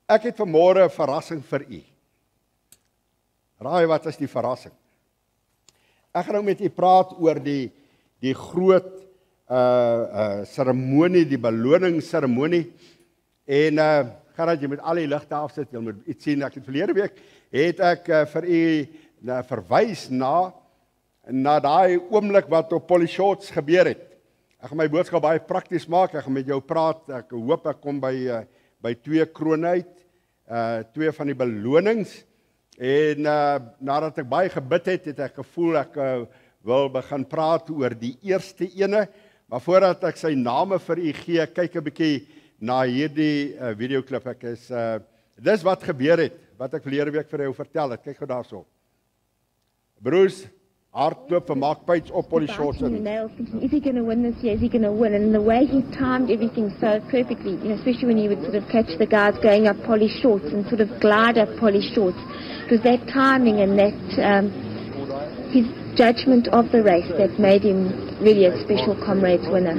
Ek het vanmôre 'n verrassing vir u. Raai wat is die verrassing? Ek gaan nou met u praat oor die groot seremonie, die beloningsseremonie. En gaan dat jy met al die ligte afsit, jy moet iets sien. Ek het verlede week het ek vir u verwys na daai oomblik wat op Polyshorts gebeur het. Ek gaan my boodskap baie prakties maak. Ek gaan met jou praat. Ek hoop ek kom by 2 krone uit, 2 van die belonings. En nadat ek baie gebid het, het ek gevoel ek wil begin praat oor die eerste ene. Maar voordat ek sy name vir u gee, kyk 'n bietjie na hierdie videoklip. Dis wat gebeur het, wat ek verlede week vir jou vertel het. Kyk gou daarso. Bruce hardloop vir Mark Page op Polyshorts. Is he going to win this year? Is he going to win? And the way he timed everything so perfectly, especially when he would sort of catch the guys going up Polyshorts and sort of glide up Polyshorts. It was that timing and that his judgment of the race that made him really a special Comrades winner.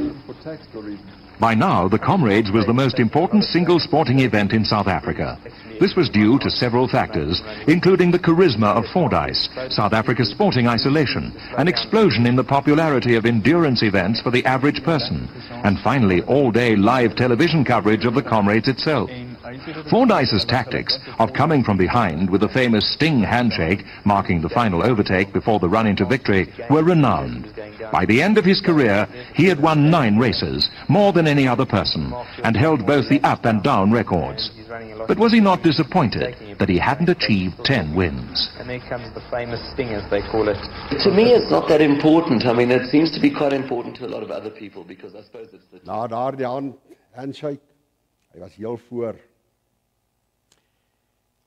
By now, the Comrades was the most important single sporting event in South Africa. This was due to several factors, including the charisma of Fordyce, South Africa's sporting isolation, an explosion in the popularity of endurance events for the average person, and finally all-day live television coverage of the Comrades itself. Fordyce's tactics of coming from behind with the famous Sting handshake, marking the final overtake before the run into victory, were renowned. By the end of his career, he had won 9 races, more than any other person, and held both the up and down records. But was he not disappointed that he hadn't achieved 10 wins? And there comes the famous Sting, as they call it. To me, it's not that important. I mean, it seems to be quite important to a lot of other people, because I suppose it's the... Na daardie handshake, hy was heel voor.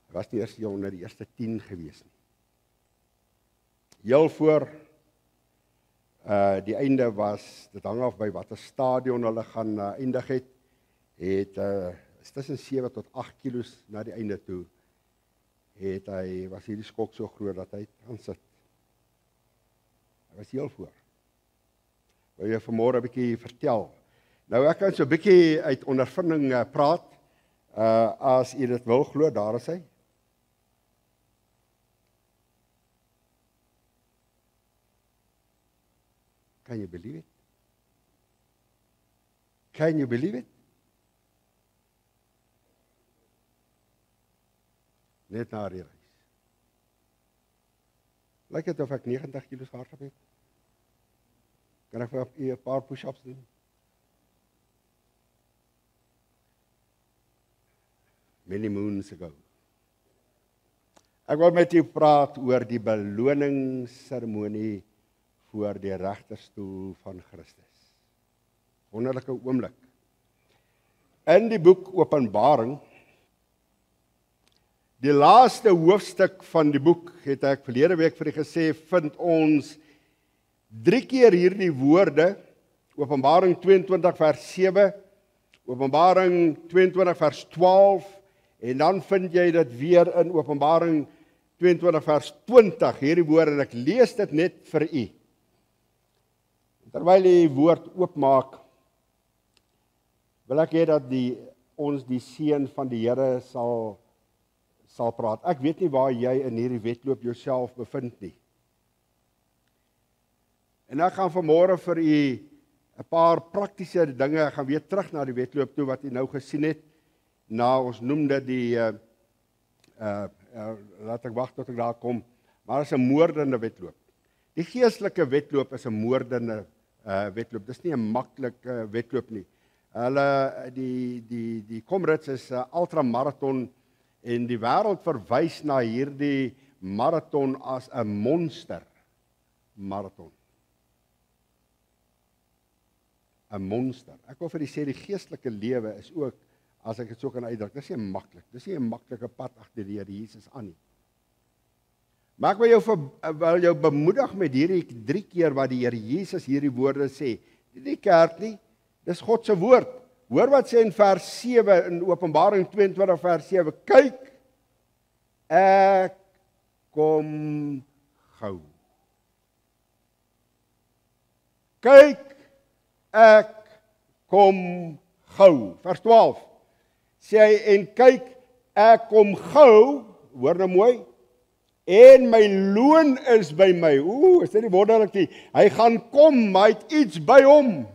Hy was nie eers onder die eerste 10 gewees nie. Heel voor, die einde was, dit hang af by watter stadion hulle gaan eindig het, is tussen 7 tot 8 kilos na die einde toe, was hierdie skok so groot dat hy kan sit. Hy was heel voor. Wil jy vanmôre 'n bietjie vertel? Nou ek kan so 'n bietjie uit ondervinding praat, as u dit wil glo, daar is hy. Can you believe it? Can you believe it? Net na die reis. Lyk dit of ek 90 kilos gehardloop het? Kan ek vir u 'n paar push-ups doen? Many moons ago. Ek wil met u praat oor die beloningsseremonie voor die regterstoel van Christus. Wonderlike oomblik. In die boek Openbaring, die laaste hoofstuk van die boek, het ek verlede week vir u gesê, vind ons 3 keer hierdie woorde, Openbaring 22 vers 7, Openbaring 22 vers 12, en dan vind jy dit weer in Openbaring 22 vers 20, hierdie woorde, en ek lees dit net vir u. Terwyl die woord oopmaak, wil ek hê dat ons die seën van die Here sal praat. Ek weet nie waar jy in hierdie wedloop jouself bevind nie. En ek gaan vanmôre vir u 'n paar praktiese dinge, ek gaan weer terug na die wedloop toe wat u nou gesien het. Ons noem dit die laat ek wag tot ek daar kom, maar is 'n moordende wedloop. Die geestelike wedloop is 'n moordende wedloop. Dis nie 'n maklike wedloop nie. Die Comrades is 'n ultramaraton en die wêreld verwys na hierdie maraton as 'n monster maraton. 'n Monster. Ek wil vir u sê die geestelike lewe is ook, as ek dit so kan uitdruk, dis nie maklik. Dis nie 'n maklike pad agter die Here Jesus aan nie. Maar ek wil jou bemoedig met hierdie 3 keer wat die Here Jesus hierdie woorde sê. Die kerk nie, dis God se woord. Hoor wat sê in vers 7 in Openbaring 22 vers 7. Kyk, ek kom gou. Kyk, ek kom gou. Vers 12. Sê hy, en kyk, ek kom gou, hoor nou mooi, en my loon is by my. Is dit nie wonderlik nie? Hy gaan kom, maar hy het iets by hom.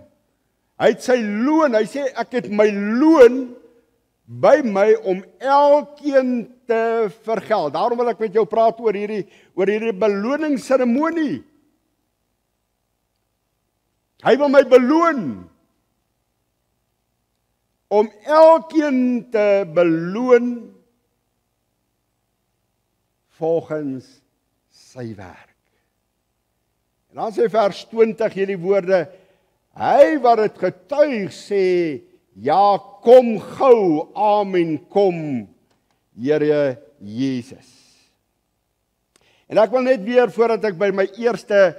Hy het sy loon, hy sê, ek het my loon by my om elkeen te vergeld. Daarom wil ek met jou praat oor hierdie beloningsseremonie. Hy wil my beloon. Om elkeen te beloon volgens sy werk. En dan sê vers 20 hierdie woorde, hy wat het getuig sê, ja, kom gou, amen, kom, Here Jesus. En ek wil net weer, voordat ek by my eerste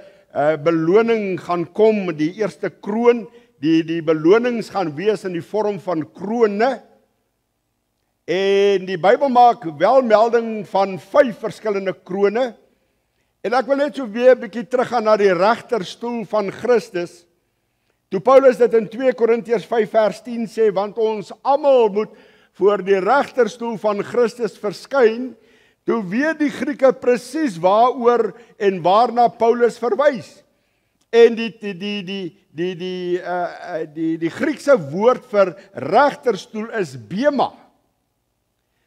beloning gaan kom, die eerste kroon, die belonings gaan wees in die vorm van krone, en die Bybel maak wel melding van 5 verskillende krone, en ek wil net so weer 'n bietjie teruggaan na die regterstoel van Christus, toe Paulus dit in 2 Korintiërs 5 vers 10 sê, want ons almal moet voor die regterstoel van Christus verskyn, toe weet die Grieke presies waaroor en waarna Paulus verwys. En die Griekse woord vir regterstoel is bema.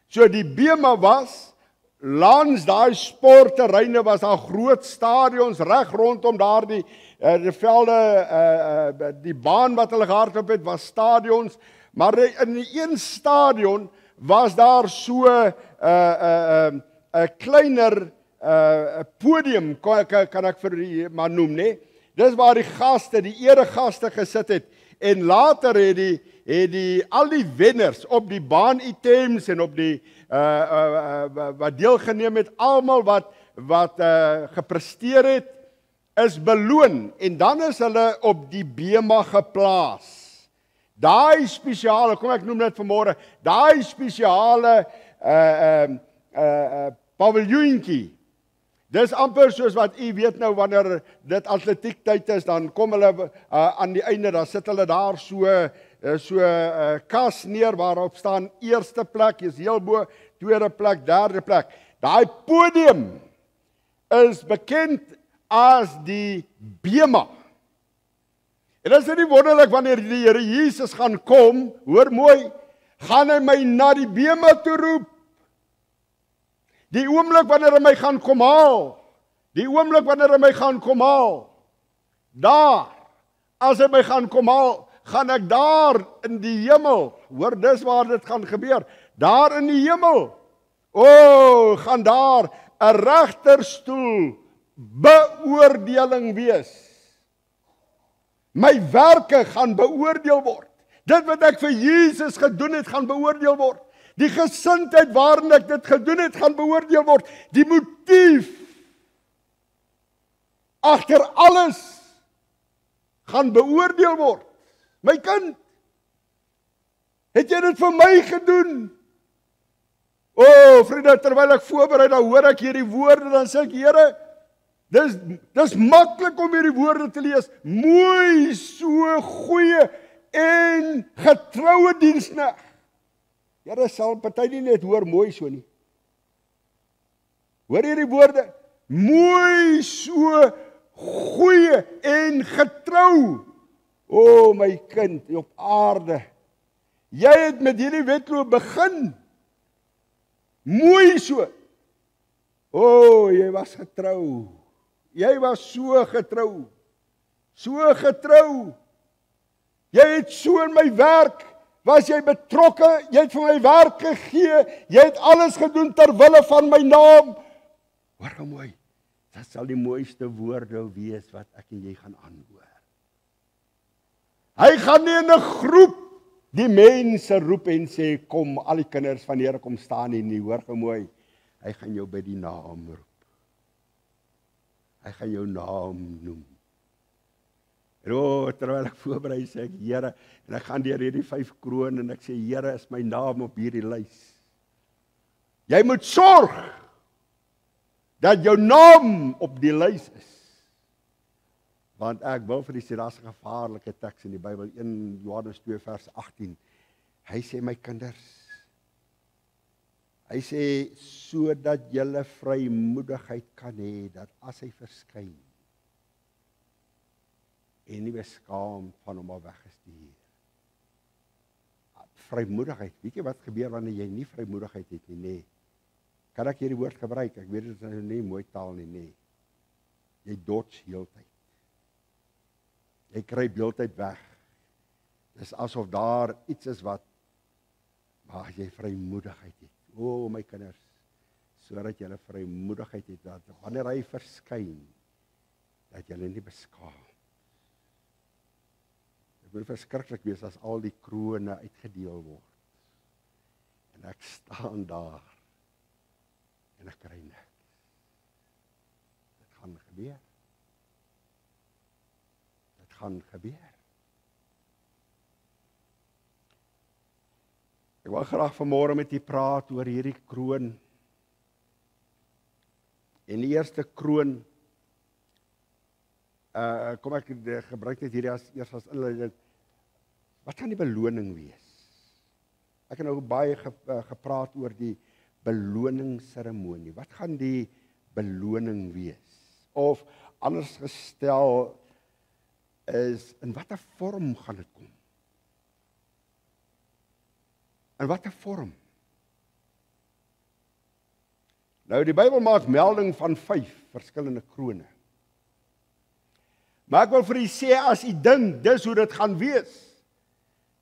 So die bema was, langs daai sportterreine was daar groot stadions reg rondom daardie velde, die baan wat hulle gehardloop het was stadions, maar in die een stadion was daar so 'n kleiner podium, kan ek vir u maar noem, nee. Dis waar die gaste, die eregaste gesit het, en later het die al die wenners op die baanitems en op die wat deelgeneem het, almal wat gepresteer het, is beloon, en dan is hulle op die bema geplaas. Daai spesiale, kom ek noem dit vanmôre, daai spesiale paviljoentjie. Dis amper soos wat u weet nou, wanneer dit atletiek tyd is, dan kom hulle aan die einde, dan sit hulle daar so kas neer waarop staan eerste plek, is heel bo, tweede plek, derde plek. Daai podium is bekend as die bema. En is dit nie wonderlik wanneer die Here Jesus gaan kom, hoor mooi, gaan hy my na die bema toe roep. Die oomblik wanneer hy my gaan kom haal, daar, as hy my gaan kom haal, gaan ek daar in die hemel, hoor dis waar dit gaan gebeur, daar in die hemel, gaan daar 'n regterstoel beoordeling wees. My werke gaan beoordeel word. Dit wat ek vir Jesus gedoen het, gaan beoordeel word. Die gesindheid waarin ek dit gedoen het, gaan beoordeel word. Die motief agter alles gaan beoordeel word. My kind, het jy dit vir my gedoen? Vriende, terwyl ek voorberei, dan hoor ek hierdie woorde, dan sê ek, Here, dis maklik om hierdie woorde te lees. Mooi, so goeie en getroue diensknegt. Here sal party nie net hoor mooi so nie. Hoor hierdie woorde? Mooi, so goeie en getrou. My kind op aarde. Jy het met hierdie wedloop begin. Mooi so. Jy was getrou. Jy was so getrou. So getrou. Jy het so in my werk, was jy betrokke, jy het vir my werk gegee, jy het alles gedoen ter wille van my naam. Hoor gou mooi, dit sal die mooiste woorde wees wat ek en jy gaan aanhoor. Hy gaan nie in 'n groep die mense roep en sê, kom, al die kinders van die Here kom staan hier nie, hoor gou mooi. Hy gaan jou by die naam roep. Hy gaan jou naam noem. En terwyl ek voorberei, sê ek, Here, en ek gaan deur hierdie 5 kroon, en ek sê, Here, is my naam op hierdie lys. Jy moet sorg dat jou naam op die lys is. Want ek wil vir die sê, daar's 'n gevaarlike teks in die Bybel, 1 Johannes 2 vers 18. Hy sê, my kinders, Hy sê, sodat julle vrymoedigheid kan hê, dat as hy verskyn, en nie beskaamd van hom af weggestuur. Vrymoedigheid, weet jy wat gebeur wanneer jy nie vrymoedigheid het nie, nee. Kan ek hierdie woord gebruik? Ek weet dit is nie mooi taal nie, nee. Jy dodge heeltyd. Jy kruip heeltyd weg. Dis asof daar iets is wat, waar jy vrymoedigheid het. O, my kinders, sodat julle vrymoedigheid het, dat wanneer hy verskyn, dat julle nie beskaam. Dit moet verskriklik wees as al die krone uitgedeel word. En ek staan daar, en ek kry niks. Dit gaan gebeur. Dit gaan gebeur. Ek wil graag vanmôre met u praat oor hierdie kroon. En die eerste kroon, kom ek gebruik dit hierdie as inleiding. Wat gaan die beloning wees? Ek het nou baie gepraat oor die beloningsseremonie. Wat gaan die beloning wees? Of anders gestel is, in watter vorm gaan dit kom? In watter vorm? Nou, die Bybel maak melding van 5 verskillende krone. Maar ek wil vir u sê, as u dink, dis hoe dit gaan wees,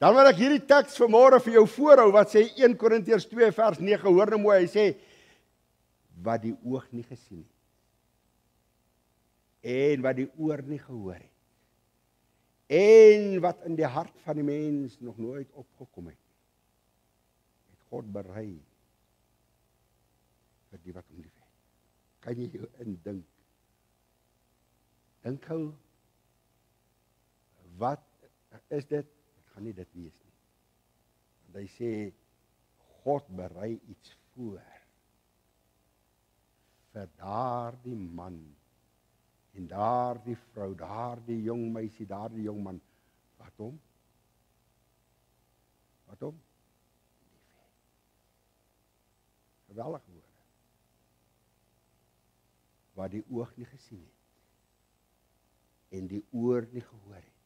dan wil ek hierdie teks vanmôre vir jou voorhou, wat sê 1 Korintiërs 2 vers 9, hoor nou mooi, hy sê, wat die oog nie gesien het, en wat die oor nie gehoor het, en wat in die hart van die mens nog nooit opgekom het, het God berei vir die wat hom liefhet. Kan jy jou indink? Dink gou, wat is dit? Het gaan nie dit wees nie. Want hy sê, God berei iets voor vir daardie man en daardie vrou, daardie jong meisie, daardie jong man, wat hom? Geweldig woorde. Wat die oog nie gesien het, en die oor nie gehoor het,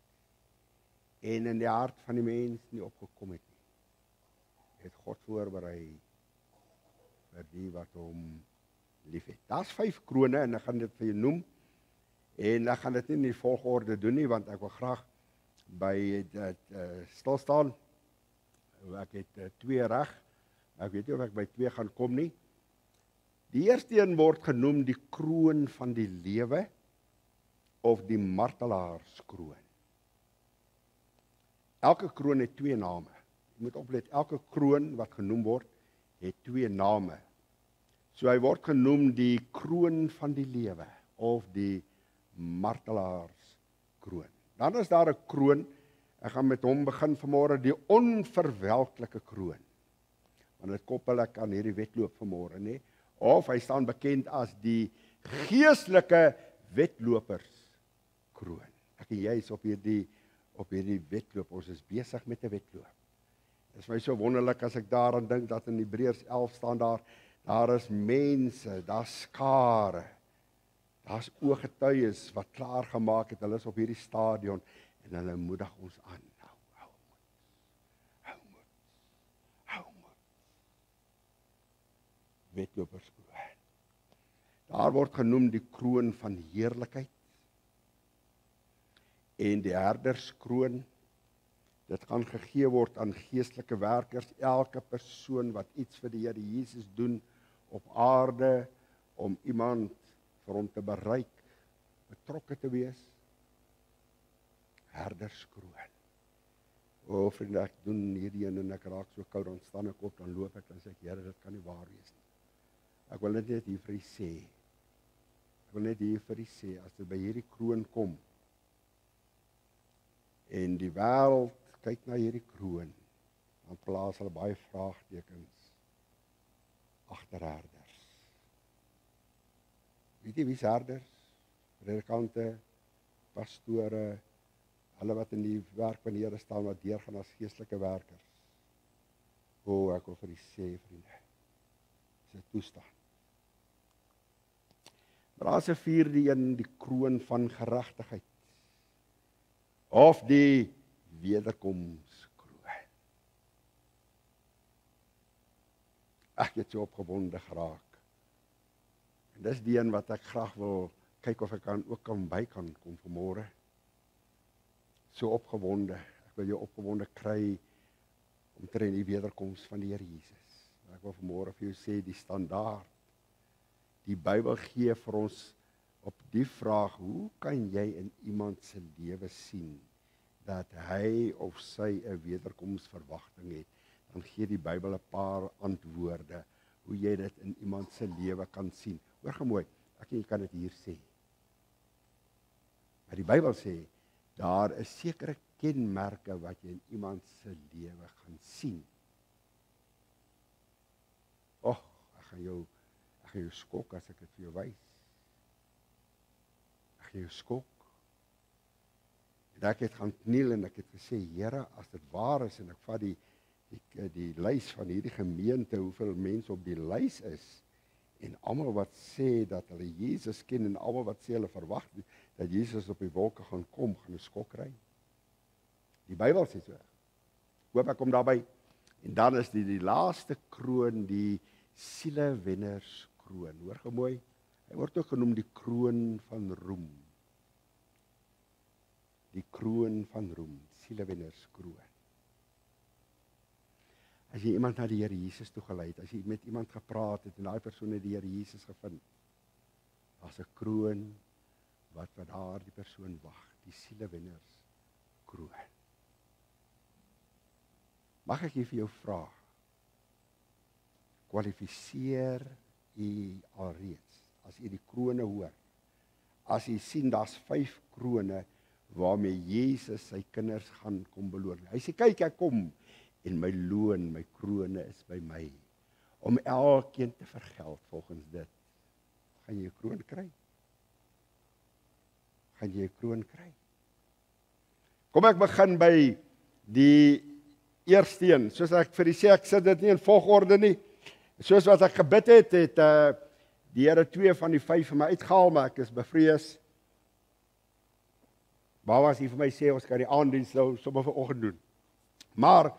en in die hart van die mens nie opgekom het nie, het God voorberei vir die wat hom liefhet. Daar's 5 krone, en ek gaan dit vir jou noem, en ek gaan dit nie in die volgorde doen nie, want ek wil graag by dit stilstaan. Ek het 2 reg, ek weet nie of ek by 2 gaan kom nie. Die eerste een word genoem die kroon van die lewe, of die martelaarskroon. Elke kroon het 2 name. Jy moet oplet, elke kroon wat genoem word, het 2 name. So hy word genoem die kroon van die lewe, of die martelaaarskroon. Dan is daar 'n kroon, ek gaan met hom begin vanmôre, die onverwelklike kroon. Want dit koppel ek aan hierdie wedloop vanmôre, nê? Of hy staan bekend as die geestelike wedloperskroon. Ek en jy is op hierdie wedloop, ons is besig met 'n wedloop. Dit is my so wonderlik as ek daaraan dink, dat in Hebreërs 11 staan daar is mense, daar's skare, daar's ooggetuies wat klaar gemaak het, hulle is op hierdie stadion, en hulle moedig ons aan. Hou moed. Wedloperskroon. Daar word genoem die kroon van heerlikheid, en die herderskroon. Dit gaan gegee word aan geestelike werkers, elke persoon wat iets vir die Here Jesus doen op aarde, om iemand vir hom te bereik, betrokke te wees. Herderskroon. O vriende, ek doen hierdie en ek raak so koud, dan staan ek op, dan loop ek, dan sê ek, Here, dit kan nie waar wees nie. Ek wil net hier vir u sê, as dit by hierdie kroon kom, en die wêreld kyk na hierdie kroon, dan plaas hulle baie vraagtekens agter herders. Weet jy wie's herders? Predikante, pastore, hulle wat in die werk van die Here staan, wat deurgaan as geestelike werkers. O, ek wil vir u sê, vriende, toestaan. Maar daar is 'n vierde een, die kroon van geregtigheid. Of die wederkomskroon. Ek het so opgewonde geraak. En dis die een wat ek graag wil kyk of ek ook kan kom vanmôre. So opgewonde. Ek wil jou opgewonde kry omtrent die wederkoms van die Here Jesus. Ek wil vanmôre vir jou sê die standaard. Die Bybel gee vir ons op die vraag, hoe kan jy in iemand se lewe sien dat hy of sy 'n wederkomsverwagting het? Dan gee die Bybel 'n paar antwoorde hoe jy dit in iemand se lewe kan sien. Hoor gou mooi, ek en jy kan dit hier sê. Maar die Bybel sê daar is sekere kenmerke wat jy in iemand se lewe gaan sien. Ek gaan jou skok as ek dit vir jou wys. Ek gaan jou skok. En ek het gaan kniel en ek het gesê, Here, as dit waar is en ek vat die lys van hierdie gemeente, hoeveel mense op die lys is, en almal wat sê dat hulle Jesus ken en almal wat sê hulle verwag dat Jesus op die wolke gaan kom, gaan 'n skok kry. Die Bybel sê so. Hoop ek kom daarby. En dan is die laaste kroon, die sielewennerskroon. Hoor gou mooi. Hy word ook genoem die kroon van roem. Die kroon van roem, sielewennerskroon. As jy iemand na die Here Jesus toe gelei het, as jy met iemand gepraat het en daai persoon het die Here Jesus gevind, daar's 'n kroon wat daar die persoon wag, die sielewennerskroon. Mag ek hier vir jou vra, kwalifiseer u alreeds, as u die krone hoor, as u sien daar's 5 krone waarmee Jesus sy kinders gaan kom beloon. Hy sê, kyk, ek kom en my loon, my krone is by my, om elkeen te vergeld volgens dit. Gaan jy 'n kroon kry? Gaan jy 'n kroon kry? Kom ek begin by die eerste een, soos ek vir die sê, ek sit dit nie in volgorde nie, soos wat ek gebid het, die Here 2 van die 5 vir my uitgehaal, maar ek is bevrees. Waar as hy vir my sê, ons kan die aanddiens sommer vanoggend doen. Maar,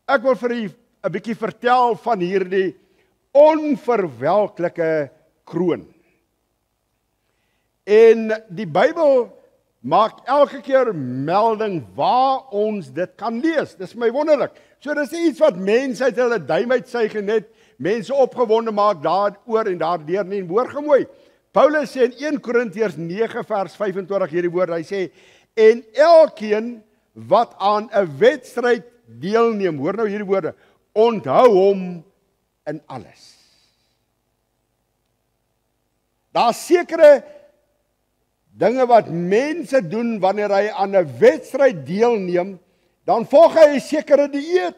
ek wil vir u 'n bietjie vertel van hierdie onverwelklike kroon. En die Bybel maak elke keer melding waar ons dit kan lees. Dis my wonderlik. So dis iets wat mense uit hulle duim uitsuig en net mense opgewonde maak daaroor en daardeur nie. Hoor gou mooi. Paulus sê in 1 Korintiërs 9 vers 25 hierdie woord. Hy sê, en elkeen wat aan 'n wedstryd deelneem, hoor nou hierdie woorde, onthou hom in alles. Daar sekere dinge wat mense doen wanneer hy aan 'n wedstryd deelneem, dan volg hy 'n sekere dieet.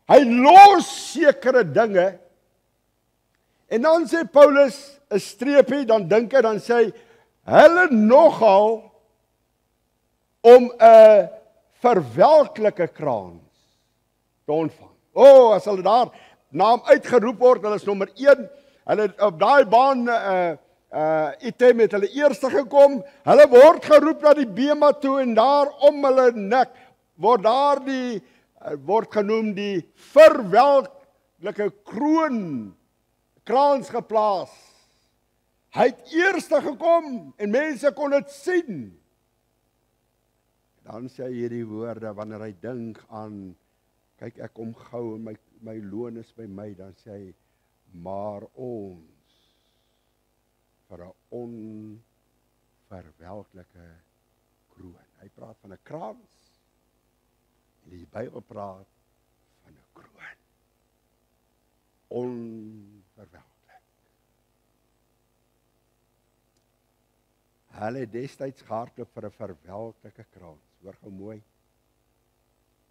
Hy los sekere dinge. En dan sê Paulus 'n streepie, dan dink hy, dan sê hy, hulle nogal om 'n verwelklike krans te ontvang. As hulle daar naam uitgeroep word, hulle is nommer 1, hulle op daai baan item het hulle eerste gekom, hulle word geroep na die bema toe en daar om hulle nek word daar word genoem die verwelklike krans geplaas. Hy het eerste gekom en mense kon dit sien. Dan sê hy hierdie woorde wanneer hy dink aan, kyk ek kom gou en my loon is by my, dan sê hy, maar ons vir 'n onverwelklike kroon. Hy praat van 'n krans en die Bybel praat van 'n kroon. Onverwelklik. Hulle het destyds gehardloop vir 'n verwelklike krans. Hoor gou mooi.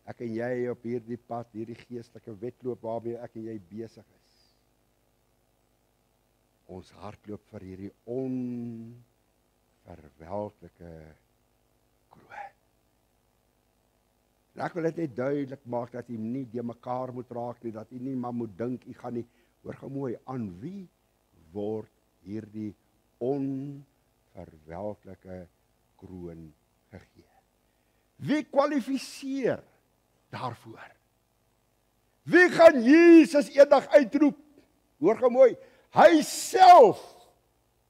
Ek en jy op hierdie pad, hierdie geestelike wedloop waarmee ek en jy besig is. Ons hardloop vir hierdie onverwelklike kroon. En ek wil dit net duidelik maak dat jy nie de mekaar moet raak nie, dat jy nie maar moet dink jy gaan nie Hoor gou mooi, aan wie word hierdie onverwelklike kroon gegee? Wie kwalifiseer daarvoor? Wie gaan Jesus eendag uitroep? Hoor gou mooi, hy self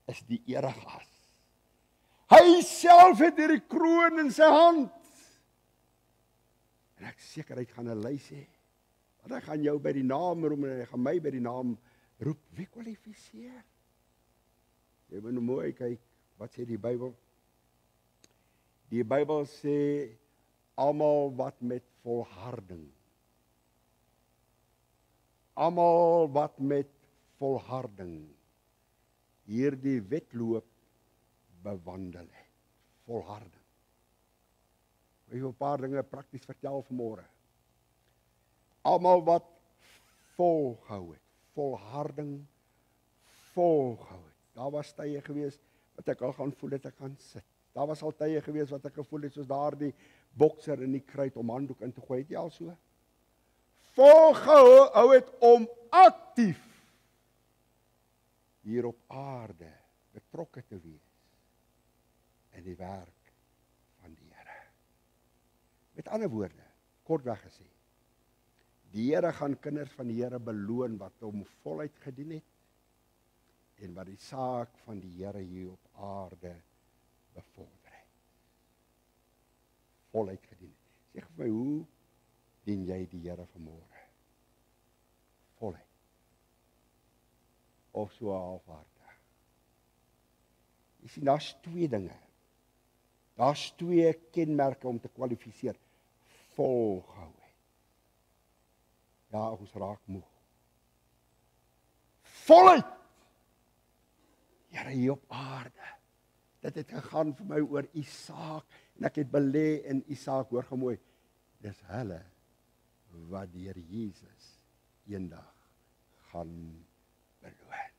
is die eregas. Hy self het hierdie kroon in sy hand. En ek seker hy gaan 'n lys hê. Want hy gaan jou by die naam roep en hy gaan my by die naam roep. Wie kwalifiseer? Jy moet nou mooi kyk, wat sê die Bybel? Die Bybel sê, almal wat met volharding, hierdie wedloop bewandel het. Volharding. Ek wil 'n paar dinge prakties vertel vanmôre. Almal wat volgehou het, volharding volgehou het. Daar was tye gewees wat ek al gaan voel het ek gaan sit. Daar was al tye gewees wat ek gevoel het soos daardie bokser in die kruit om handdoek in te gooi. Het jy al so? Volgehou het om aktief hier op aarde betrokke te wees in die werk van die Here. Met ander woorde, kortweg gesê, die Here gaan kinders van die Here beloon wat hom voluit gedien het en wat die saak van die Here hier op aarde bevorder het. Voluit gedien het. Sê vir my, hoe dien jy die Here vanmôre? Voluit. Of so halfhartig. Jy sien, daar's twee dinge. Daar's twee kenmerke om te kwalifiseer. Volgehou het. Ja, ons raak moeg. Voluit. Here hier op aarde. Dit het gegaan vir my oor Isak en ek het belê in Isak, hoor gemooi. Dis hulle wat deur Jesus eendag gaan beloon.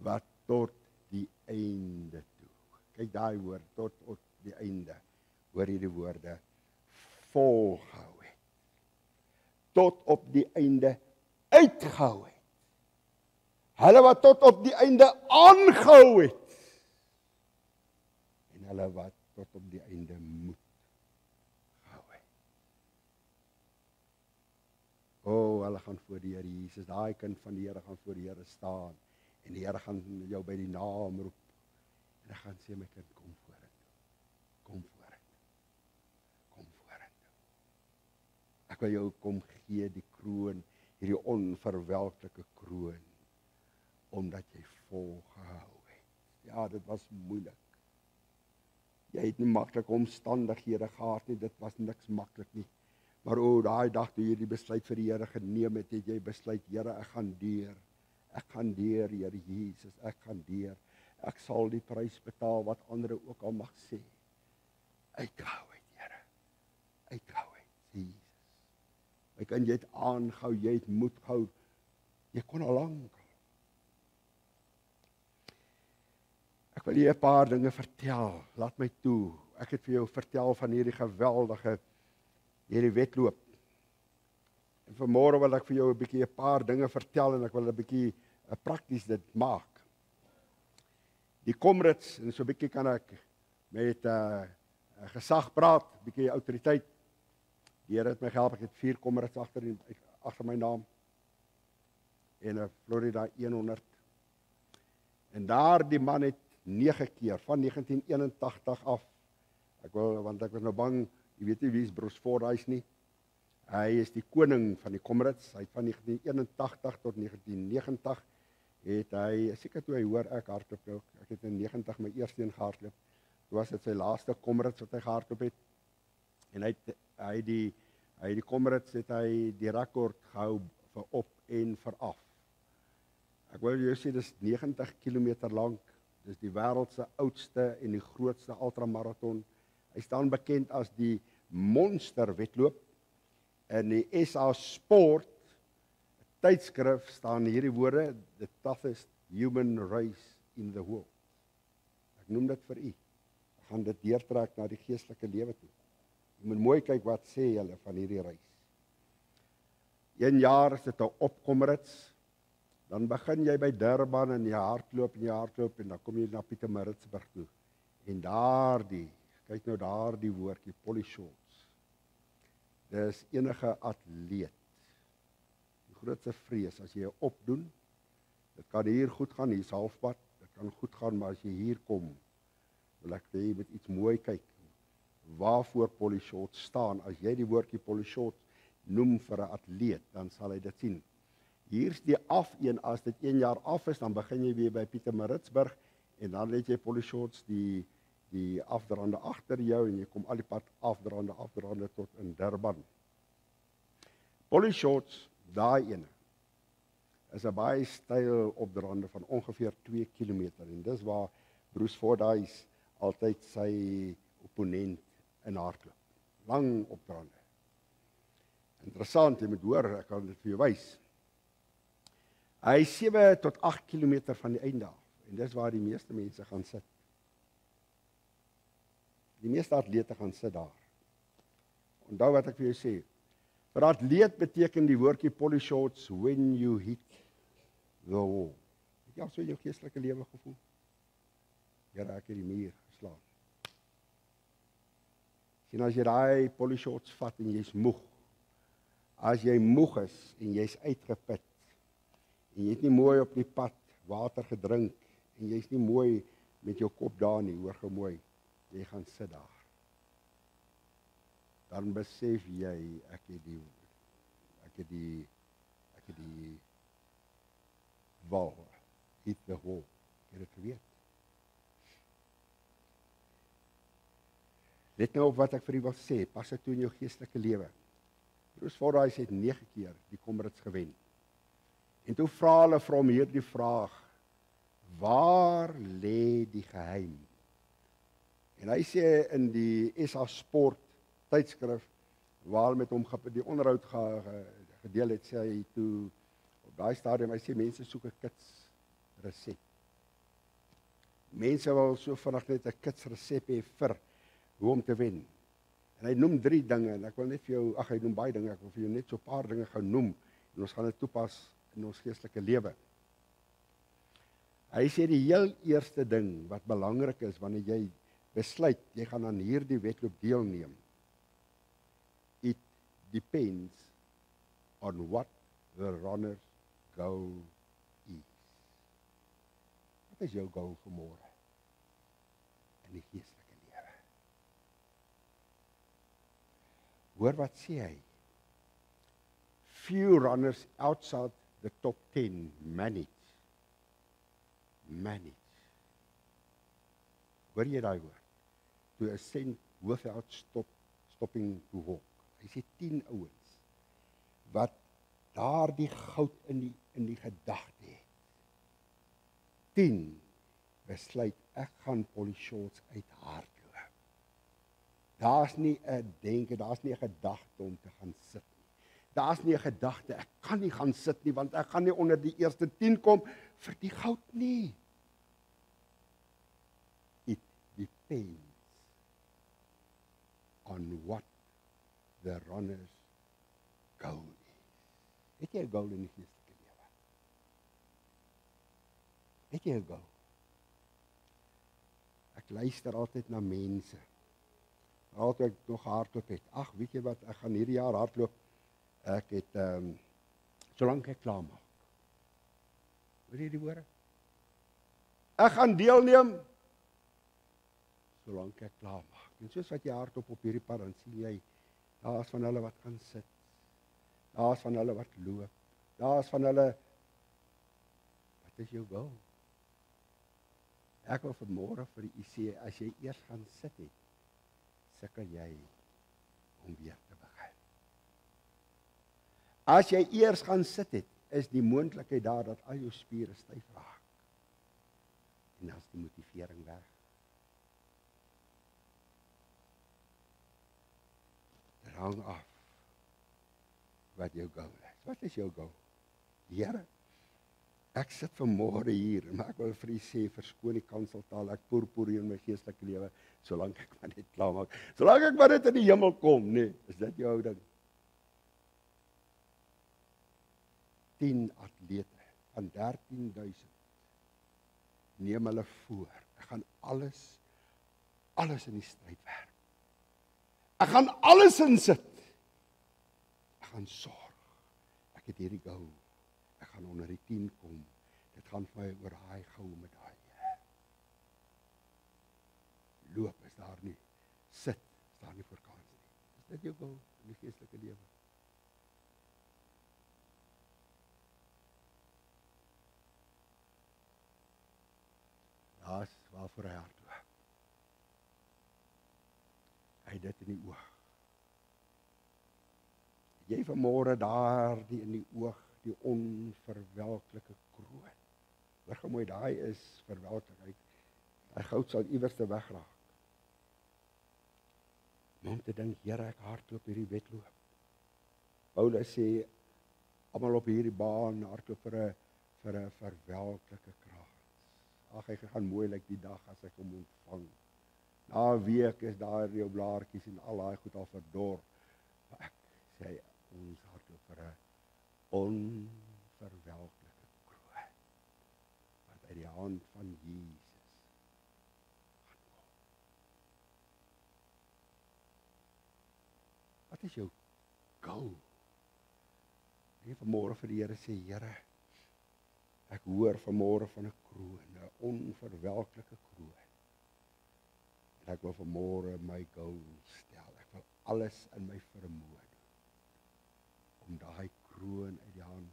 Wat tot die einde toe. Kyk daai woord, tot op die einde. Hoor hierdie woorde, volgehou het. Tot op die einde uitgehou het. Hulle wat tot op die einde aangehou het. En hulle wat tot op die einde moet gehou het. O, hulle gaan voor die Here Jesus, daai kind van die Here gaan voor die Here staan. En die Here gaan jou by die naam roep. En hy gaan sê, my kind, kom vorentoe. Kom vorentoe. Kom vorentoe. Ek wil jou kom gee die kroon, hierdie onverwelklike kroon, omdat jy volgehou het. Ja, dit was moeilik. Jy het nie maklike omstandighede gehad nie, dit was niks maklik nie. Maar o, daai dag toe jy die besluit vir die Here geneem het, het jy besluit, Here, ek gaan deur. Ek gaan deur, Here Jesus, ek gaan deur. Ek sal die prys betaal wat ander ook al mag sê. Uitgehou het, Here. Uitgehou het, Jesus. My kind, jy het aangehou, jy het moed gehou. Jy kon al lank. Ek wil jy 'n paar dinge vertel. Laat my toe. Ek het vir jou vertel van hierdie geweldige, hierdie wedloop. En vanmôre wil ek vir jou 'n paar dinge vertel en ek wil 'n bietjie prakties dit maak. Die Comrades, en so 'n bietjie kan ek met gesag praat, 'n bietjie autoriteit. Die Here het my gehelp, ek het 4 Comrades agter my naam. En 'n Florida 100. En daar die man het 9 keer van 1981 af. Want ek was nou bang, jy weet nie wie is Bruce Fordyce nie. Hy is die koning van die Comrades. Hy het van 1981 tot 1990 het hy, seker toe hy hoor ek hardloop ook. Ek het in 90 my eerste een gehardloop. Toe was dit sy laaste Comrades wat hy gehardloop het. En hy die Comrades het hy die rekord gehou vir op en vir af. Ek wil jou sê dis 90 km lank. Dis die wêreld se oudste en die grootste ultramaraton. Hy staan bekend as die monster wedloop. In die SA Sport tydskrif staan hierdie woorde, the toughest human race in the world. Ek noem dit vir u. Ek gaan dit deurtrek na die geestelike lewe toe. Jy moet mooi kyk wat sê hulle van hierdie reis. 1 jaar is dit 'n opkomrits, Dan begin jy by Durban en jy hardloop en dan kom jy na Pietermaritzburg toe. En kyk nou daardie woordjie, polyshorts. Dis enige atleet. Die grootste vrees, as jy opdoen, dit kan hier goed gaan, hier is halfpad, dit kan goed gaan, maar as jy hier kom, wil ek hê jy moet iets mooi kyk, waarvoor polyshorts staan. As jy die woordjie polyshorts noem vir 'n atleet, dan sal hy dit sien. Hier is die een, as dit 1 jaar af is, dan begin jy weer by Pietermaritzburg, en dan het jy polyshorts die afdraande agter jou, en jy kom al die pad afdraande tot in Durban. Polyshorts, daai ene, is 'n baie styl opdraande van ongeveer 2 kilometer, en dis waar Bruce Fordyce altyd sy opponent in hardloop. Lang opdraande. Interessant, jy moet hoor, ek kan dit vir jou wys. Hy is 7 tot 8 kilometer van die einde af, en dis waar die meeste mense gaan sit. Die meeste atlete gaan sit daar. Onthou wat ek vir jou sê. Vir atleet beteken die woordjie polyshorts when you hit the wall. Het jy al so in jou geestelike lewe gevoel? Here, ek het die muur geslaan. Sien, as jy daai polyshorts vat en jy's moeg. As jy moeg is en jy's uitgeput en jy het nie mooi op die pad water gedrink en jy's nie mooi met jou kop daar nie, hoor gou mooi, jy gaan sit daar. Dan besef jy, ek het die wal, hit the wall. Jy het dit geweet. Let nou op wat ek vir u wil sê, pas dit toe in jou geestelike lewe. Bruce Fordyce het 9 keer die Comrades gewen. En toe vra hulle vir hom hierdie vraag, waar lê die geheim? En hy sê in die SA Sport tydskrif, waar met hom die onderhoud gedeel het, sê hy toe, op daai stadium, hy sê, mense soek 'n kits resep. Mense wil so vinnig net 'n kits resep hê vir hoe om te wen. En hy noem 3 dinge, en ek wil net vir jou, hy noem baie dinge, ek wil vir jou net so 'n paar dinge gaan noem, en ons gaan dit toepas in ons geestelike lewe. Hy sê die heel eerste ding wat belangrik is, wanneer jy besluit, jy gaan aan hierdie wedloop deelneem, it depends on what the runner's goal is. Wat is jou goal vir môre in die geestelike lewe? Hoor wat sê hy? Few runners outside the top 10 manage. Hoor jy daai woord? To ascend without stopping to walk. Hy sê 10 ouens wat daardie goud in die gedagte het. 10 besluit, ek gaan polyshorts uithardloop. Daar's nie 'n denke, daar's nie 'n gedagte om te gaan sit nie. Daar's nie 'n gedagte, ek kan nie gaan sit nie, want ek gaan nie onder die eerste 10 kom vir die goud nie. It depends on what the runner's goal is. Het jy 'n goal in die geestelike lewe? Het jy 'n goal? Ek luister altyd na mense. Altyd ek nog hardloop het. Ag, weet jy wat, ek gaan hierdie jaar hardloop. Ek het solank ek klaar maak. Hoor jy die woorde? Ek gaan deelneem solank ek klaar maak. En soos wat jy hardloop op hierdie pad, dan sien jy, daar's van hulle wat gaan sit. Daar's van hulle wat loop. Daar's van hulle, wat is jou goal? Ek wil vanmôre vir u sê, as jy eers gaan sit het, sukkel jy om weer te begin. As jy eers gaan sit het, is die moontlikheid daar dat al jou spiere styf raak. En dan is die motivering weg. Dit hang af wat jou goal is. Wat is jou goal? Here, ek sit vanmôre hier, maar ek wil vir u sê, verskoon die kanseltaal, ek poer hier in my geestelike lewe, solank ek maar net klaar maak. Solank ek maar net in die hemel kom, nee, is dit jou houding? 10 atlete. van 13.000 neem hulle voor. Ek gaan alles in die stryd werk. Ek gaan alles insit. Ek gaan sorg. Ek het hierdie goal. Ek gaan onder die 10 kom. Dit gaan vir my oor daai goue medalje. Loop is daar nie. Sit is daar nie voor kans nie. Is dit jou goal in die geestelike lewe? Daar's waarvoor hy hardloop. Hy het dit in die oog. Jy vanmôre daar die in die oog, die onverwelklike kroon. Hoor gou mooi, daai is verwelklikheid. Hy goud sal iewers te wegraak. Om te dink, Here, ek hardloop hierdie wedloop. Paulus sê, almal op hierdie baan hardloop vir 'n verwelklike krans. Ag, hy gaan mooi lyk die dag as ek hom ontvang. Na 'n week is daar jou blaartjies en al daai goed al verdor. Maar ek sê, ons hardloop vir 'n onverwelklike kroon wat uit die hand van Jesus gaan kom. Wat is jou goal? Jy vanmôre vir die Here sê, Here, ek hoor vanmôre van 'n kroon, 'n onverwelklike kroon. En ek wil vanmôre my goal stel. Ek wil alles in my vermoë doen om daai kroon uit die hand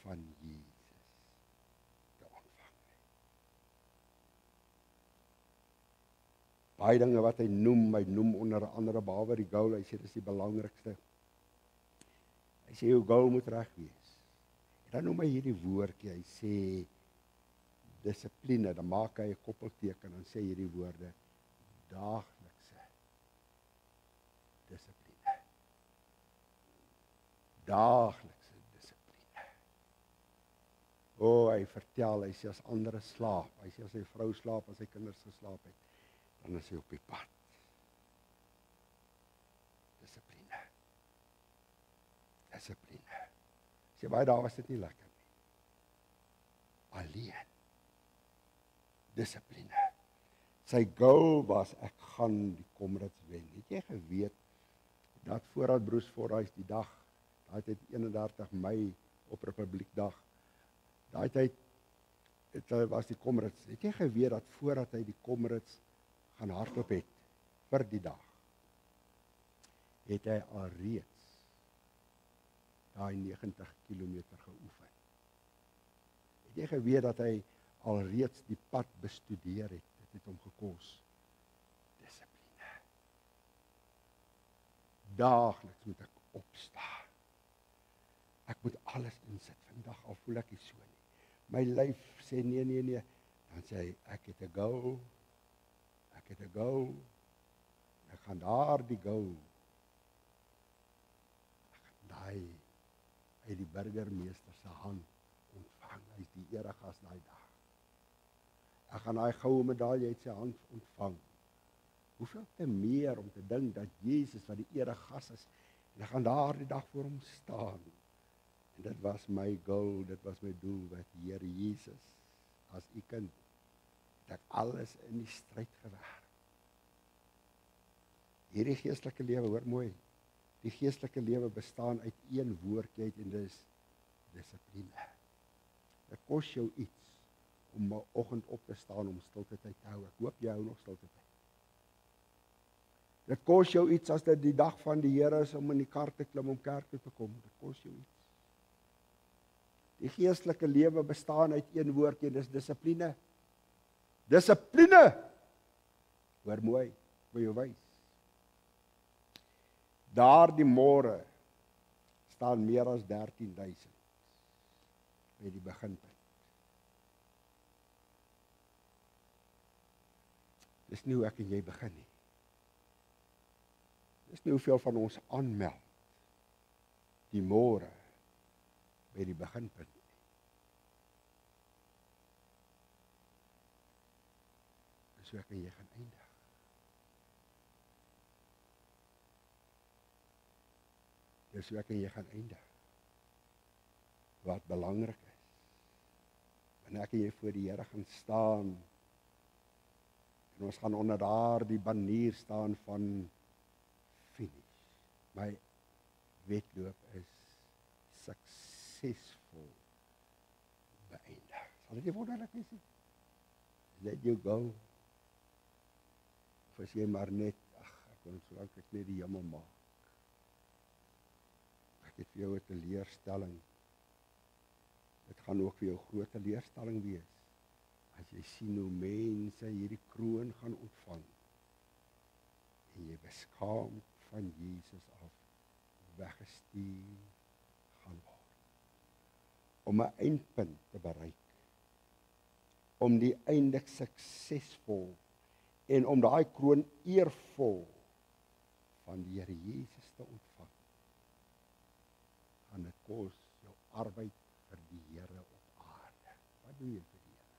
van Jesus te ontvang. Baie dinge wat hy noem onder andere behalwe die goal, hy sê dis die belangrikste. Hy sê jou goal moet reg wees. En dan noem hy hierdie woordjie, hy sê dissipline, dan maak hy 'n koppelteken en sê hierdie woorde, daaglikse dissipline. Daaglikse dissipline. Hy vertel, hy sê as ander slaap, hy sê as sy vrou slaap, as sy kinders geslaap het, dan is hy op die pad. Dissipline. Dissipline. Sê baie dae was dit nie lekker nie. Alleen. Dissipline. Sy goal was, ek gaan die Comrades wen. Het jy geweet, dat voordat Bruce Fordyce die dag, daai tyd 31 Mei op Republiekdag, daai tyd was die Comrades, het jy geweet dat voordat hy die Comrades gaan hardloop het, vir die dag, het hy alreeds daai 90 kilometer geoefen. Het jy geweet dat hy alreeds die pad bestudeer het? Dit het hom gekos dissipline. Daagliks moet ek opstaan. Ek moet alles insit. Vandag al voel ek nie so nie. My lyf sê nee. Dan sê hy, ek het 'n goal. Ek het 'n goal. Ek gaan daar die goal. Ek gaan daai uit die burgemeester se hand ontvang. Hy is die eregas daai dag. Ek gaan daai goue medalje uit sy hand ontvang. Hoeveel te meer om te dink dat Jesus wat die eregas is, en ek gaan daar die dag voor hom staan. En dit was my goal, dit was my doel, wat Here Jesus, as u kind, het ek alles in die stryd gewerk. Hierdie geestelike lewe, hoor mooi, die geestelike lewe bestaan uit een woordjie uit, en dit is dissipline. Dit kos jou iets om 'n oggend op te staan om stilte tyd te hou. Ek hoop jy hou nog stilte tyd. Dit kos jou iets as dit die dag van die Here is om in die kar te klim om kerk toe te kom. Dit kos jou iets. Die geestelike lewe bestaan uit een woordjie, dis dissipline. Dissipline. Hoor mooi, wil jou wys. Daardie môre staan meer as 13.000 by die beginpunt. Dis nie hoe ek en jy begin nie. Dis nie hoeveel van ons aanmeld die môre by die beginpunt nie. Dis hoe ek en jy gaan eindig. Dis hoe ek en jy gaan eindig. Wat belangrik is, En ek en jy voor die Here gaan staan, en ons gaan onder daardie banier staan van finish. My wedloop is suksesvol beëindig. Sal dit nie wonderlik wees nie? Let you go. Of as jy maar net, ek wil solank ek net die hemel maak. Ek het vir jou 'n teleurstelling. Dit gaan ook vir jou groot teleurstelling wees. As jy sien hoe mense hierdie kroon gaan ontvang. En jy beskaamd van Jesus af weggestuur gaan word. Om 'n eindpunt te bereik. Om die eindig suksesvol en om daai kroon eervol van die Here Jesus te ontvang. Gaan dit kos jou arbeid vir die Here op aarde. Wat doen jy vir die Here?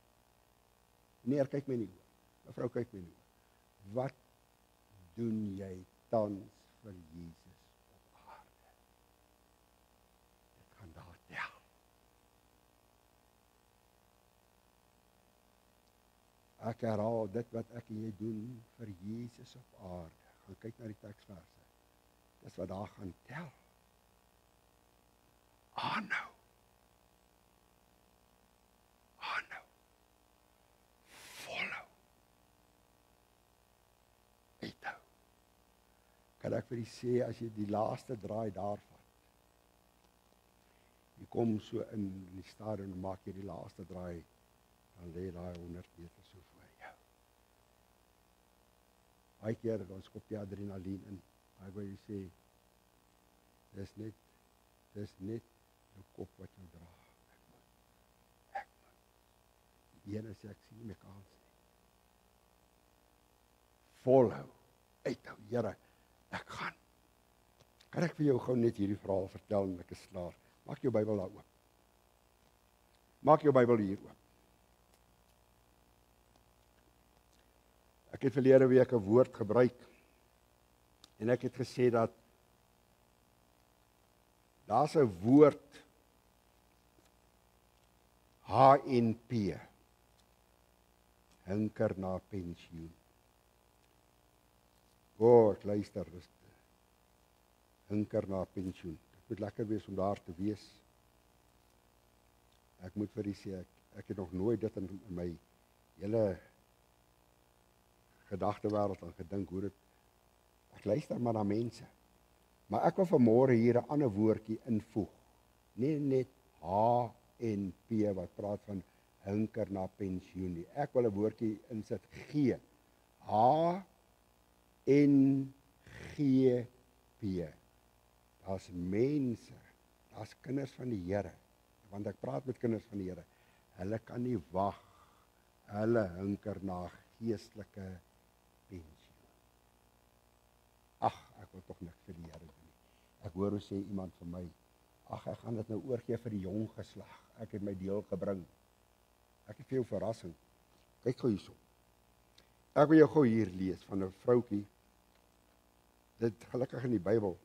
Meneer, kyk my in die oë. Mevrou, kyk my in die oë. Wat doen jy tans vir Jesus op aarde? Dit gaan daar tel. Ek herhaal dit wat ek en jy doen vir Jesus op aarde. Gaan kyk na die teksverse. Dis wat daar gaan tel. Aanhou. Aanhou. Volhou. Uithou. Kan ek vir u sê, as jy die laaste draai daarvan, jy kom so in die stadion en maak jy die laaste draai, dan lê daai 100 meter so voor jou. Baie keer dan skop die adrenalien in. Ek wil jy sê, dis net jou kop wat jou dra. Ek moet. Die ene sê, ek sien nie meer kans nie. Volhou, uithou, Here, ek gaan. Kan ek vir jou gou net hierdie verhaal vertel en ek is klaar. Maak jou Bybel daar oop. Maak jou Bybel hier oop. Ek het verlede week 'n woord gebruik en ek het gesê dat daar's 'n woord HNP, hunker na pensioen. Ek luister rustig. Hunker na pensioen. Dit moet lekker wees om daar te wees. Ek moet vir u sê, ek het nog nooit dit in my hele gedagtewêreld aan gedink hoe dit. Ek luister maar na mense. Maar ek wil vanmôre hier 'n ander woordjie invoeg. Nie net HNP wat praat van hunker na pensioen nie. Ek wil 'n woordjie insit G. HNGP. Daar's mense, daar's kinders van die Here. Want ek praat met kinders van die Here. Hulle kan nie wag. Hulle hunker na geestelike pensioen. Ek wil tog niks vir die Here doen nie. Ek hoor hoe sê iemand vir my, ek gaan dit nou oorgee vir die jong geslag. Ek het my deel gebring. Ek het vir jou verrassing. Kyk gou hierso. Ek wil jou gou hier lees van 'n vroutjie. Dit gelukkig in die Bybel.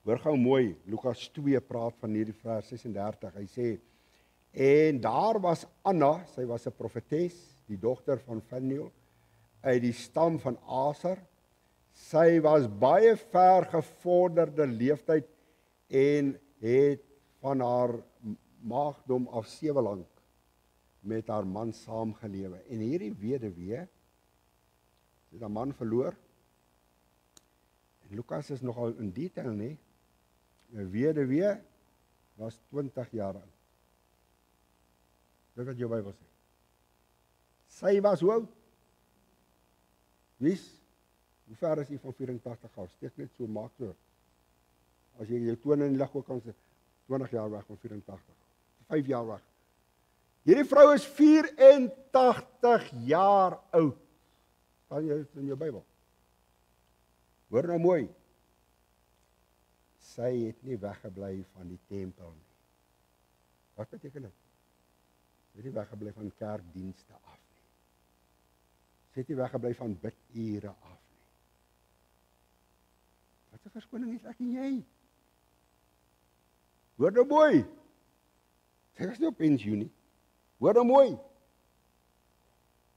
Hoor gou mooi, Lukas 2 praat van hierdie vers 36. Hy sê, en daar was Anna, sy was 'n profetes, die dogter van Phanuel, uit die stam van Aser. Sy was baie ver gevorderde leeftyd en het van haar maagdom af 7 lank met haar man saamgelewe. En hierdie weduwee het haar man verloor. En Lukas is nogal in detail, nie? 'n weduwee was 20 jaar oud. Dit wat jou Bybel sê. Sy was hoe oud? Wies? Hoe ver is jy van 84 af? Steek net so, maak so. As jy jou tone in die lig ook kan sê, 20 jaar weg van 84. 5 jaar weg. Hierdie vrou is 84 jaar oud. Staan jy in jou Bybel? Hoor nou mooi. Sy het nie weggebly van die tempel nie. Wat beteken dit? Sy het nie weggebly van kerkdienste af nie. Sy het nie weggebly van bidure af nie. Wat 'n verskoning het ek en jy? Hoor nou mooi. Sy was nie op pensioen nie. Hoor nou mooi.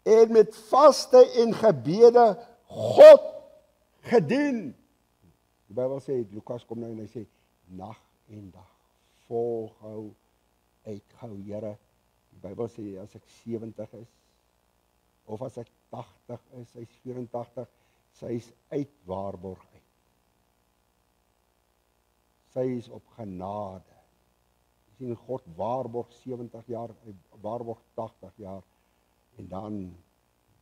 En met vaste en gebede God gedien. Die Bybel sê, Lukas kom nou en hy sê, nag en dag, volhou, uitgehou, Here. Die Bybel sê, as ek 70 is, of as ek 80 is, hy is 84, sy is uit waarborg uit. Sy is op genade. Jy sien, God waarborg 70 jaar, hy waarborg 80 jaar, en dan,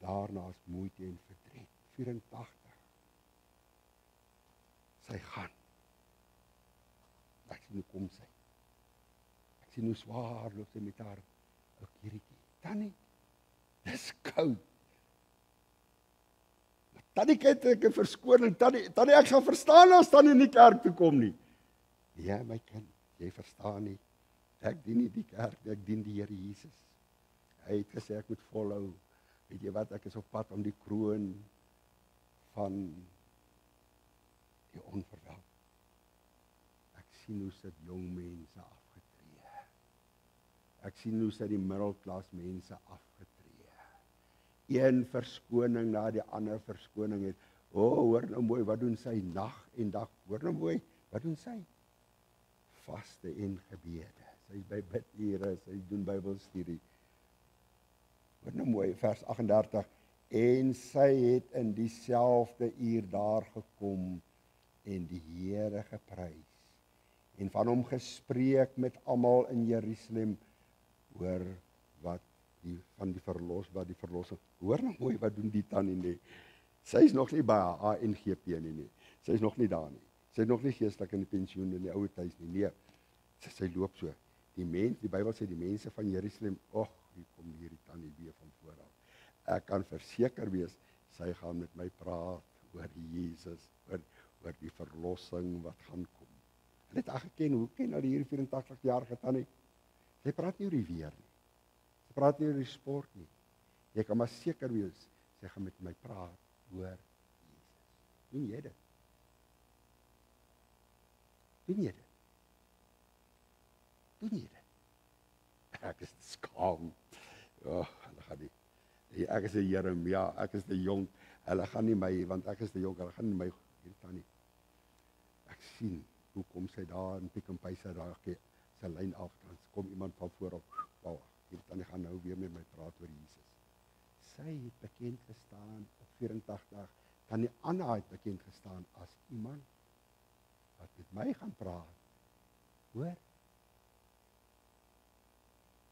daarna is moeite en verdriet, 84. Sy gaan. Ek sien hoe kom sy. Ek sien hoe swaar loop sy met haar ou kerretjie. Tannie, dis koud. Tannie kyk ek 'n verskoning. Tannie, ek sal verstaan as Tannie nie kerk toe kom nie. Ja, my kind, jy verstaan nie. Ek dien nie die kerk, ek dien die Here Jesus. Hy het gesê ek moet volhou. Weet jy wat, ek is op pad om die kroon van die onverwel. Ek sien hoe sit jong mense afgetree. Ek sien hoe sit die middelklas mense afgetree. Een verskoning na die ander verskoning het. Hoor nou mooi, wat doen sy nag en dag? Hoor nou mooi, wat doen sy? Vaste en gebede. Sy is by bidure, sy doen Bybelstudie. Hoor nou mooi, vers 38. En sy het in dieselfde uur daar gekom en die Here geprys en van hom gespreek met almal in Jerusalem oor wat die verlossing. Hoor nou mooi, wat doen die tannie nie. Sy is nog nie by ANGP nie. Sy is nog nie daar nie. Sy is nog nie geestelik in die pensioen in die ouer huis nie. Nee. Sy loop so. Die Bybel sê die mense van Jerusalem, hier kom hierdie tannie weer van vooraf. Ek kan verseker wees, sy gaan met my praat oor Jesus, oor die verlossing wat gaan kom. En het geken, hoe ken al hierdie 84-jarige tannie? Sy praat nie oor die weer nie. Sy praat nie oor die sport nie. Jy kan maar seker wees, sy gaan met my praat oor Jesus. Doen jy dit? Doen jy dit? Doen jy dit? Ek is skaam. Hulle gaan nie. Ek is 'n Jeremia, ek is te jonk. Hulle gaan nie my, want ek is te jonk, hulle gaan nie my tannie. Ek sien, hoe kom sy daar in Pick n Pay sy daar, sy lyn af, dan kom iemand van voorop, wow, hierdie tannie gaan nou weer met my praat oor Jesus. Sy het bekend gestaan op 84, tannie Anna het bekend gestaan as iemand wat met my gaan praat. Hoor?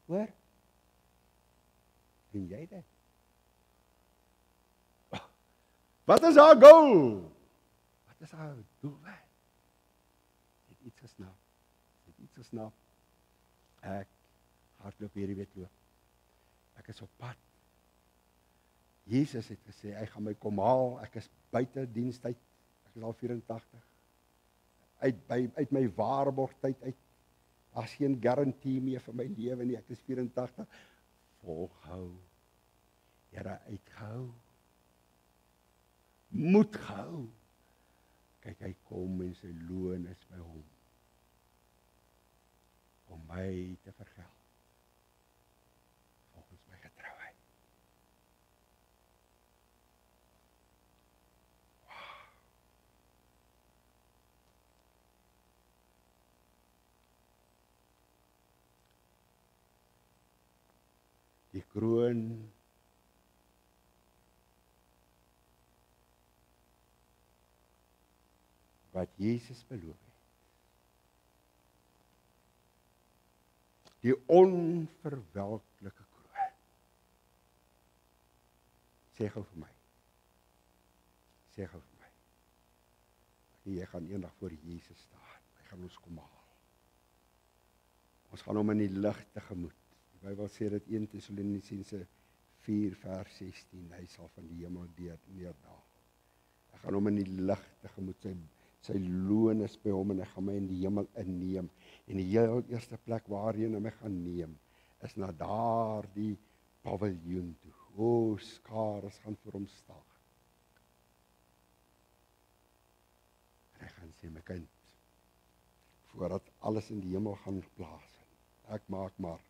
Hoor? Doen jy dit? Wat is haar goal? Wat is haar doelwit? Het iets gesnap. Het iets gesnap. Ek hardloop hierdie wedloop. Ek is op pad. Jesus het gesê, hy gaan my kom haal. Ek is buite dienstyd. Ek is al 84. Uit my waarborgtyd uit. Daar's geen garantie meer vir my lewe nie. Ek is 84. Volhou. Here, uitgehou. Moet gehou. Kyk, hy kom en sy loon is by hom. Om my te vergeld. Volgens my getrouheid. Wow. Die kroon wat Jesus beloof het. Die onverwelklike kroon. Sê gou vir my. Sê gou vir my. Jy gaan eendag voor Jesus staan. Hy gaan ons kom haal. Ons gaan hom in die lig tegemoet. Die Bybel sê dit 1 Tessalonisense 4 vers 16. Hy sal van die hemel neerdaal. Hy gaan hom in die lig tegemoet. Sy loon is by hom en hy gaan my in die hemel inneem. En die heel eerste plek waarheen hy my gaan neem, is na daardie paviljoen toe. Skares gaan voor hom staan. En hy gaan sê, my kind, voordat alles in die hemel gaan plaas, ek maak maar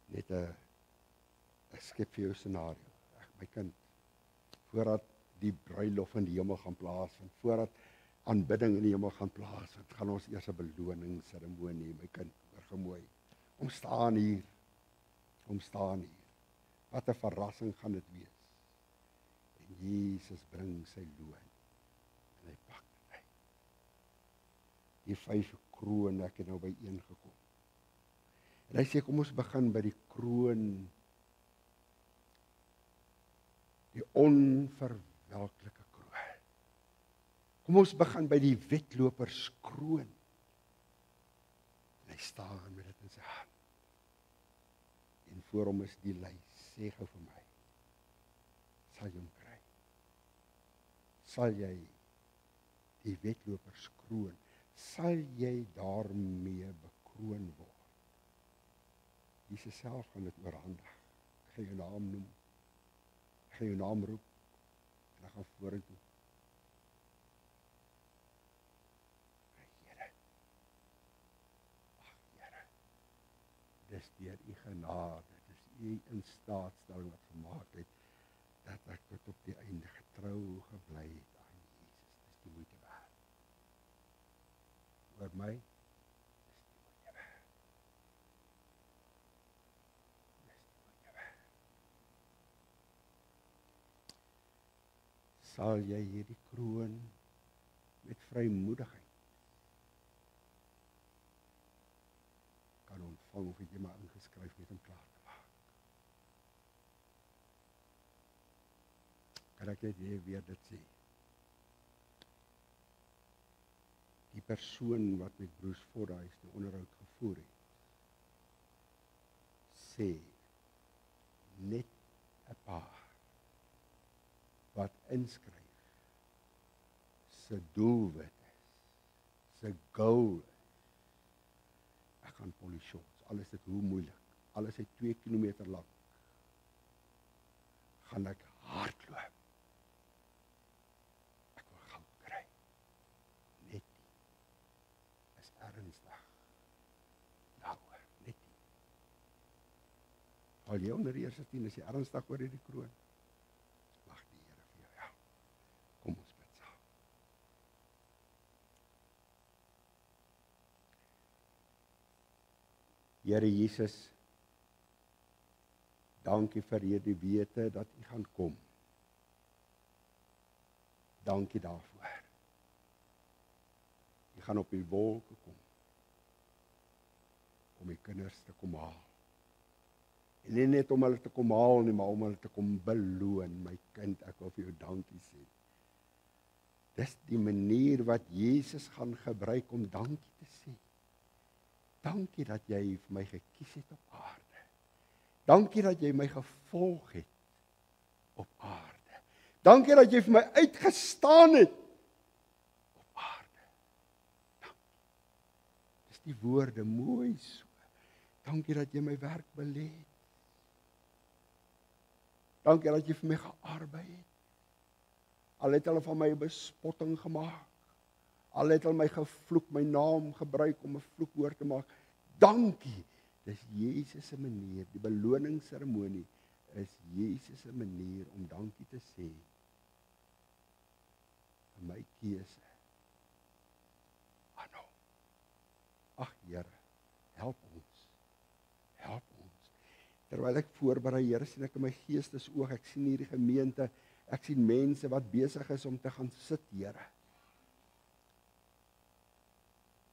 net 'n Ek skep vir jou 'n scenario. My kind, voordat die bruilof in die hemel gaan plaasvind, voordat aanbidding in die hemel gaan plaasvind, gaan ons eers 'n beloningsseremonie, my kind, hoor mooi. Kom staan hier. Wat 'n verrassing gaan dit wees. En Jesus bring sy loon. En hy pak dit uit. Die 5 kroon, ek het nou by een gekom. En hy sê, kom ons begin by die kroon. Die onverwelklike kroon. Kom ons begin by die wedloperskroon. En hy staan met dit in sy hand. En voor hom is die lys. Sê gou vir my. Sal jy hom kry? Sal jy die wedloperskroon, sal jy daarmee bekroon word? Jesus self gaan dit oorhandig. Ek gaan jou naam noem. Ek gaan jou naam roep. En ek gaan vorentoe. Here. Ag Here. Dis deur u genade, dis u instaatstelling wat gemaak het, dat ek tot op die einde getrou gebly het aan Jesus. Dis die moeite werd. Oor my, sal jy hierdie kroon met vrymoedigheid kan ontvang, of het jy maar ingeskryf met om klaar te maak. Kan ek net weer dit sê? Die persoon wat met Bruce Fordyce die onderhoud gevoer het, sê net 'n paar wat inskryf, sy doelwit is, sy goal is, ek gaan Polly Shorts, al is dit hoe moeilik, al is dit 2 kilometer lang, gaan ek hardloop, ek wil goud kry, net die, is ernstig, daaroor, net die, al jy onder die eerste 10, is jy ernstig oor die kroon, kom ons bid saam. Here Jesus, dankie vir hierdie wete dat u gaan kom. Dankie daarvoor. U gaan op die wolke kom, om die kinders te kom haal. En nie net om hulle te kom haal nie, maar om hulle te kom beloon. My kind, ek wil vir jou dankie sê. Dis die manier wat Jesus gaan gebruik om dankie te sê. Dankie dat jy vir my gekies het op aarde. Dankie dat jy my gevolg het op aarde. Dankie dat jy vir my uitgestaan het op aarde. Dankie. Dis die woorde mooi so. Dankie dat jy my werk belê het. Dankie dat jy vir my gearbei het. Al het hulle van my 'n bespotting gemaak. Al het hulle my gevloek, my naam gebruik om 'n vloekwoord te maak. Dankie. Dis Jesus se manier, die beloningsseremonie is Jesus se manier om dankie te sê vir my keuse aan hom. Ag Here, help ons. Help ons. Terwyl ek voorberei, Here, sien ek in my geestesoog, ek sien hierdie gemeente, ek sien mense wat besig is om te gaan sit, Here.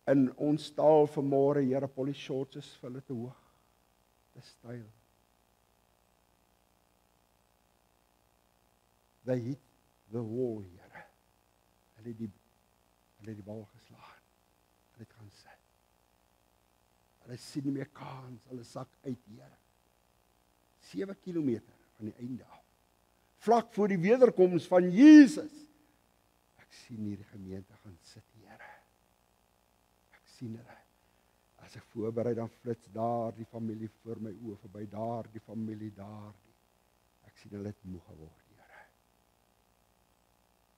In ons taal vanmôre, Here, Polly Shorts is vir hulle te hoog. Te styl. They hit the wall, Here. Hulle het die bal geslaan. Hulle het gaan sit. Hulle sien nie meer kans, hulle sak uit, Here. 7 kilometer van die einde af. Vlak voor die wederkoms van Jesus. Ek sien hierdie gemeente gaan sit, Here. Ek sien hulle. As ek voorberei, dan flits daar die familie voor my oë verby, daar die familie, daar die. Ek sien hulle het moeg geword, Here.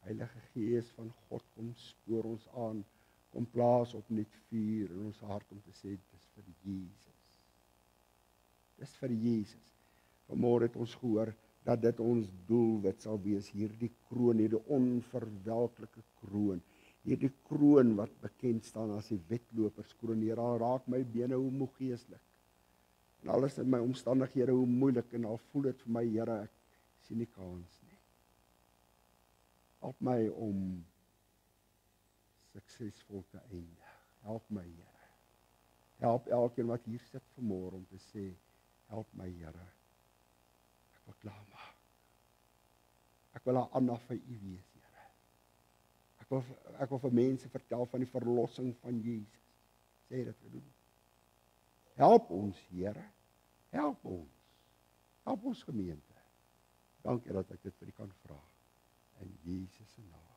Heilige Gees van God, kom spoor ons aan, kom plaas opnuut vuur in ons hart om te sê, dis vir Jesus. Dis vir Jesus. Vanmôre het ons gehoor dat dit ons doelwit sal wees, hierdie kroon, hierdie onverwelklike kroon, hierdie kroon wat bekend staan as die wedloperskroon. Here, al raak my bene hoe moeg geestelik. En alles in my omstandighede hoe moeilik, en al voel dit vir my, Here, ek sien nie kans nie. Help my om suksesvol te eindig. Help my, Here. Help elkeen wat hier sit vanmôre om te sê, help my, Here. Ek wil klaarmaak. Ek wil 'n Anna vir U wees, Here. Ek wil vir mense vertel van die verlossing van Jesus. Sê dit gedoen. Help ons, Here. Help ons. Help ons gemeente. Dankie dat ek dit vir U kan vra. In Jesus se naam.